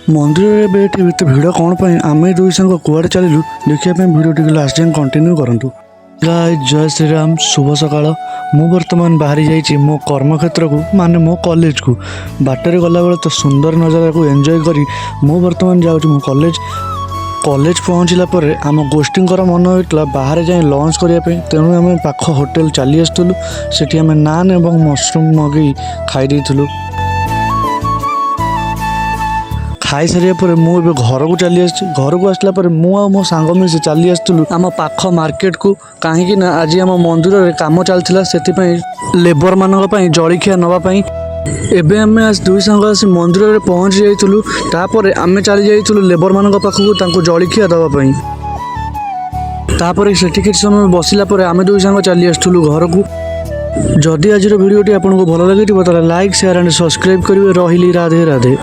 मंदिर एबे एठी भिड़ कौन पाई आमे दुई संग कुआडे चलिलु देखिया पे वीडियो टिके लास्ट टाइम कंटिन्यू करंतु। गाइस जय श्री राम शुभ सकाळ मु वर्तमान बाहरी जाइछि मो कर्म क्षेत्र को माने मो कॉलेज को बाटरे गला बेले तो सुंदर नजारा को एंजॉय करी मु वर्तमान जाउछि मो कॉलेज पहुँचला पर आम गोष्ठीकर मन होता बाहर जाए लंच करने तेणु आम पाख होटेल चली आसलु सेठी आम नान एवं मशरूम मगई खाई खाई सारे मुझे घर को चली घर को आसला मु मो सांग मिसी चली आसलु आम पाख मार्केट को कहीं आज आम मंदिर में काम चलता से लेबर मान जलखिया नापी एबे आमे आज दुई सांग आसी मंदिर में पहुँच जाइलु तापर आमे चली जाइलु लेबर मान पाखक जलखिया दवापाई तापर सेठी किछ समय बसिला पर आमे दुई सांग चली आसलु घर को। जदि आज वीडियोटी आपको भल लगे लाइक शेयर एंड सब्सक्राइब करेंगे। रही राधे राधे।